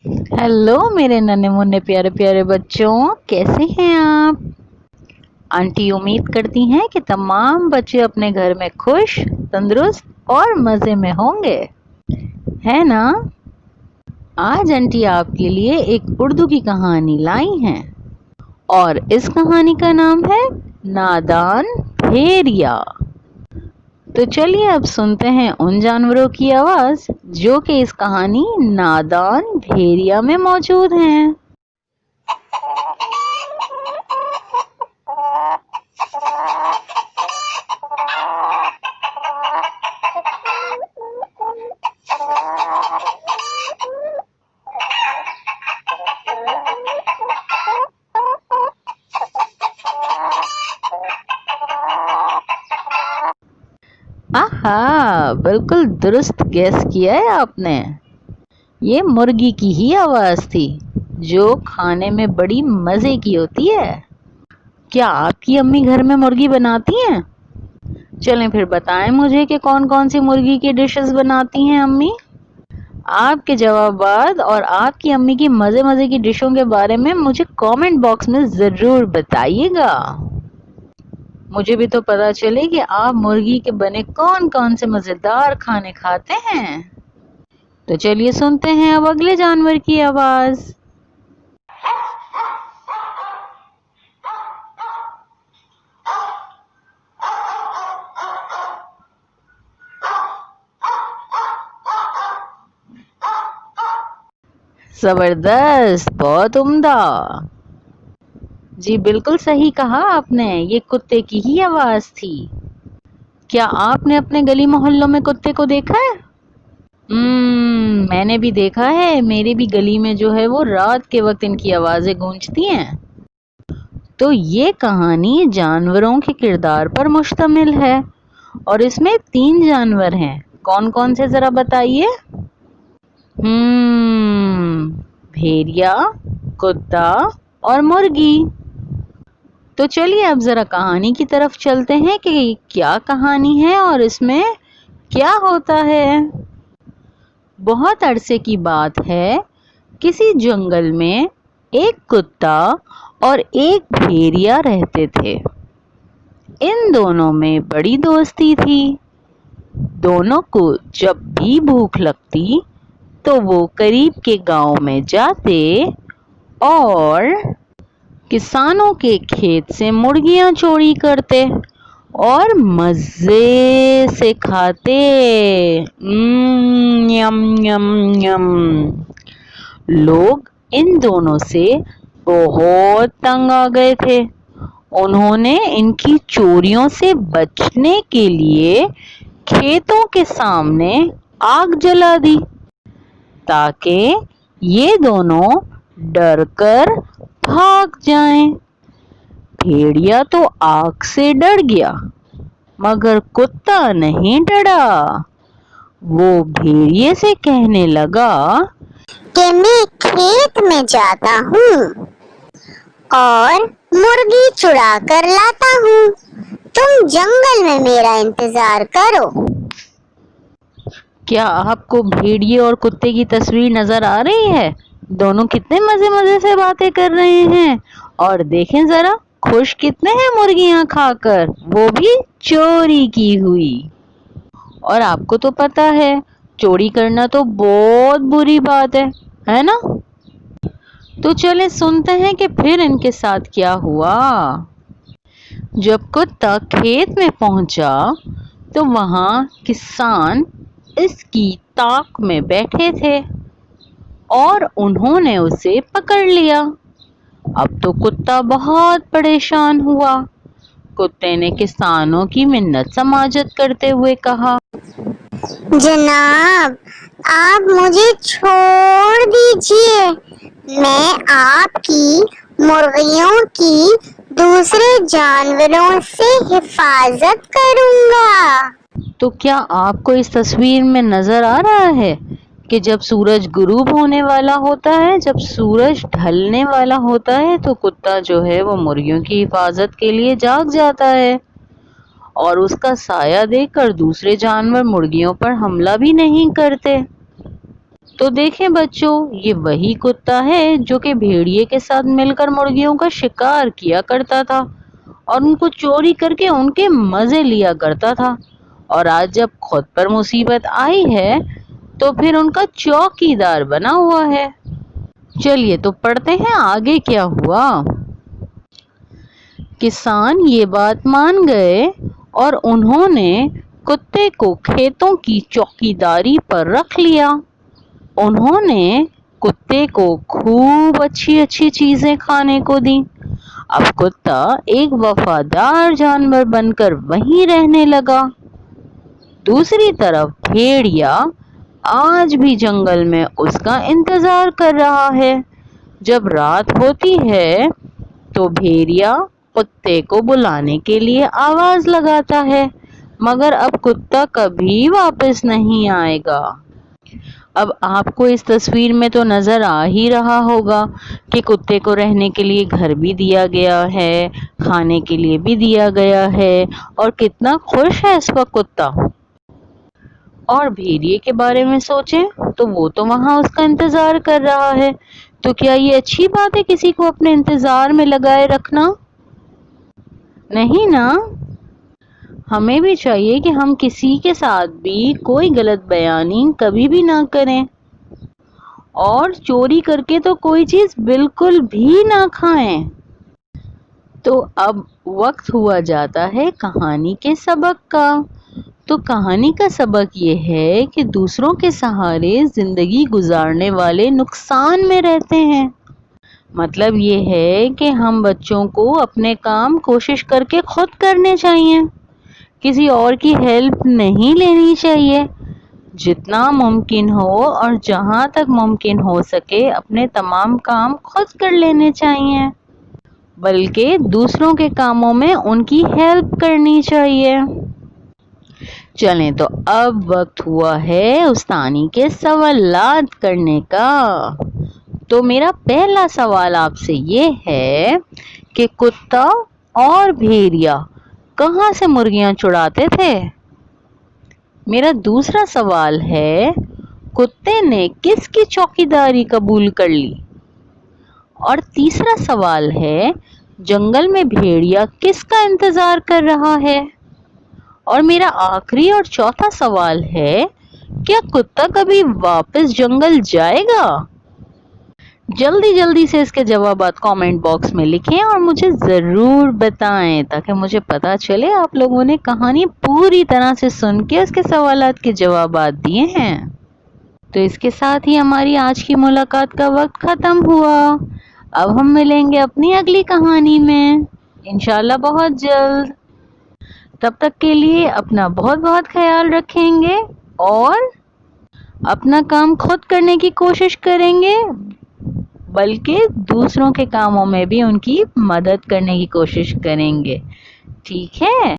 Hello मेरे नन्हे मुन्ने प्यारे प्यारे बच्चों, कैसे हैं आप। आंटी उम्मीद करती हैं कि तमाम बच्चे अपने घर में खुश, तंदुरुस्त और मज़े में होंगे, है ना। आज आंटी आपके लिए एक उर्दू की कहानी लाई हैं और इस कहानी का नाम है नादान भेड़िया। तो चलिए अब सुनते हैं उन जानवरों की आवाज जो कि इस कहानी नादान भेड़िया में मौजूद हैं। आहा, बिल्कुल दुरुस्त गैस किया है आपने। ये मुर्गी की ही आवाज थी जो खाने में बड़ी मजे की होती है। क्या आपकी अम्मी घर में मुर्गी बनाती हैं? चलें फिर बताएं मुझे कि कौन कौन सी मुर्गी की डिशेस बनाती हैं अम्मी। आपके जवाबात और आपकी अम्मी की मजे मजे की डिशों के बारे में मुझे कमेंट बॉक्स में जरूर बताइएगा। मुझे भी तो पता चले कि आप मुर्गी के बने कौन कौन से मजेदार खाने खाते हैं। तो चलिए सुनते हैं अब अगले जानवर की आवाज। जबरदस्त, बहुत उम्दा। जी बिल्कुल सही कहा आपने, ये कुत्ते की ही आवाज थी। क्या आपने अपने गली मोहल्लों में कुत्ते को देखा है? मैंने भी देखा है। मेरी भी गली में जो है वो रात के वक्त इनकी आवाजें गूंजती हैं। तो ये कहानी जानवरों के किरदार पर मुश्तमिल है और इसमें 3 जानवर हैं। कौन कौन से जरा बताइए। भेड़िया, कुत्ता और मुर्गी। तो चलिए अब जरा कहानी की तरफ चलते हैं कि क्या कहानी है और इसमें क्या होता है। बहुत अरसे की बात है, किसी जंगल में एक कुत्ता और एक भेड़िया रहते थे। इन दोनों में बड़ी दोस्ती थी। दोनों को जब भी भूख लगती तो वो करीब के गांव में जाते और किसानों के खेत से मुर्गियां चोरी करते और मजे से खाते। यम यम यम। लोग इन दोनों से बहुत तंग आ गए थे। उन्होंने इनकी चोरियों से बचने के लिए खेतों के सामने आग जला दी ताकि ये दोनों डरकर भाग जाएं। भेड़िया तो आग से डर गया मगर कुत्ता नहीं डरा। वो भेड़िए से कहने लगा कि मैं खेत में जाता हूँ और मुर्गी चुरा कर लाता हूँ। तुम जंगल में मेरा इंतजार करो। क्या आपको भेड़िए और कुत्ते की तस्वीर नजर आ रही है? दोनों कितने मजे मजे से बातें कर रहे हैं और देखें जरा खुश कितने हैं मुर्गियां खाकर, वो भी चोरी की हुई। और आपको तो पता है चोरी करना तो बहुत बुरी बात है ना। तो चले सुनते हैं कि फिर इनके साथ क्या हुआ। जब कुत्ता खेत में पहुंचा तो वहां किसान इसकी ताक में बैठे थे और उन्होंने उसे पकड़ लिया। अब तो कुत्ता बहुत परेशान हुआ। कुत्ते ने किसानों की मिन्नत समाजत करते हुए कहा, जनाब, आप मुझे छोड़ दीजिए। मैं आपकी मुर्गियों की दूसरे जानवरों से हिफाजत करूंगा। तो क्या आपको इस तस्वीर में नजर आ रहा है कि जब सूरज गुरूब होने वाला होता है, जब सूरज ढलने वाला होता है तो कुत्ता जो है वो मुर्गियों की हिफाजत के लिए जाग जाता है और उसका साया देखकर दूसरे जानवर मुर्गियों पर हमला भी नहीं करते। تو دیکھیں بچوں، یہ وہی کتا ہے جو کہ بھیڑیے کے ساتھ مل کر مرغیوں کا شکار کیا کرتا تھا اور ان کو چوری کر کے ان کے مزے لیا کرتا تھا، اور آج جب خود پر مصیبت آئی ہے تو پھر ان کا چوکیدار بنا ہوا ہے۔ چلیے تو پڑھتے ہیں آگے کیا ہوا۔ کسان یہ بات مان گئے اور انہوں نے کتے کو کھیتوں کی چوکیداری پر رکھ لیا۔ انہوں نے کتے کو خوب اچھی اچھی چیزیں کھانے کو دیں۔ اب کتا ایک وفادار جانور بن کر وہیں رہنے لگا۔ دوسری طرف بھیڑیا آج بھی جنگل میں اس کا انتظار کر رہا ہے۔ جب رات ہوتی ہے تو بھیڑیا کتے کو بلانے کے لیے آواز لگاتا ہے، مگر اب کتا کبھی واپس نہیں آئے گا۔ اب آپ کو اس تصویر میں تو نظر آ ہی رہا ہوگا کہ کتے کو رہنے کے لیے گھر بھی دیا گیا ہے، کھانے کے لیے بھی دیا گیا ہے، اور کتنا خوش ہے اس وقت کتا۔ اور بھیڑیے کے بارے میں سوچیں تو وہ تو وہاں اس کا انتظار کر رہا ہے، تو کیا یہ اچھی بات ہے کسی کو اپنے انتظار میں لگائے رکھنا؟ نہیں نا۔ ہمیں بھی چاہیے کہ ہم کسی کے ساتھ بھی کوئی غلط بیانی کبھی بھی نہ کریں، اور چوری کر کے تو کوئی چیز بالکل بھی نہ کھائیں۔ تو اب وقت ہوا جاتا ہے کہانی کے سبق کا۔ تو کہانی کا سبق یہ ہے کہ دوسروں کے سہارے زندگی گزارنے والے نقصان میں رہتے ہیں۔ مطلب یہ ہے کہ ہم بچوں کو اپنے کام کوشش کر کے خود کرنے چاہیے، کسی اور کی ہیلپ نہیں لینی چاہیے۔ جتنا ممکن ہو اور جہاں تک ممکن ہو سکے اپنے تمام کام خود کر لینے چاہیے، بلکہ دوسروں کے کاموں میں ان کی ہیلپ کرنی چاہیے۔ چلیں تو اب وقت ہوا ہے استانی کے سوالات کرنے کا۔ تو میرا پہلا سوال آپ سے یہ ہے کہ کتا اور بھیڑیا کہاں سے مرغیاں چڑاتے تھے؟ میرا دوسرا سوال ہے کتے نے کس کی چوکیداری قبول کر لی؟ اور تیسرا سوال ہے جنگل میں بھیڑیا کس کا انتظار کر رہا ہے؟ اور میرا آخری اور چوتھا سوال ہے کیا کتا کبھی واپس جنگل جائے گا؟ جلدی سے اس کے جوابات کامنٹ باکس میں لکھیں اور مجھے ضرور بتائیں تاکہ مجھے پتا چلے آپ لوگوں نے کہانی پوری طرح سے سن کے اس کے سوالات کے جوابات دیے ہیں۔ تو اس کے ساتھ ہی ہماری آج کی ملاقات کا وقت ختم ہوا۔ اب ہم ملیں گے اپنی اگلی کہانی میں انشاءاللہ بہت جلد۔ تب تک کے لیے اپنا بہت بہت خیال رکھیں گے اور اپنا کام خود کرنے کی کوشش کریں گے، بلکہ دوسروں کے کاموں میں بھی ان کی مدد کرنے کی کوشش کریں گے۔ ٹھیک ہے؟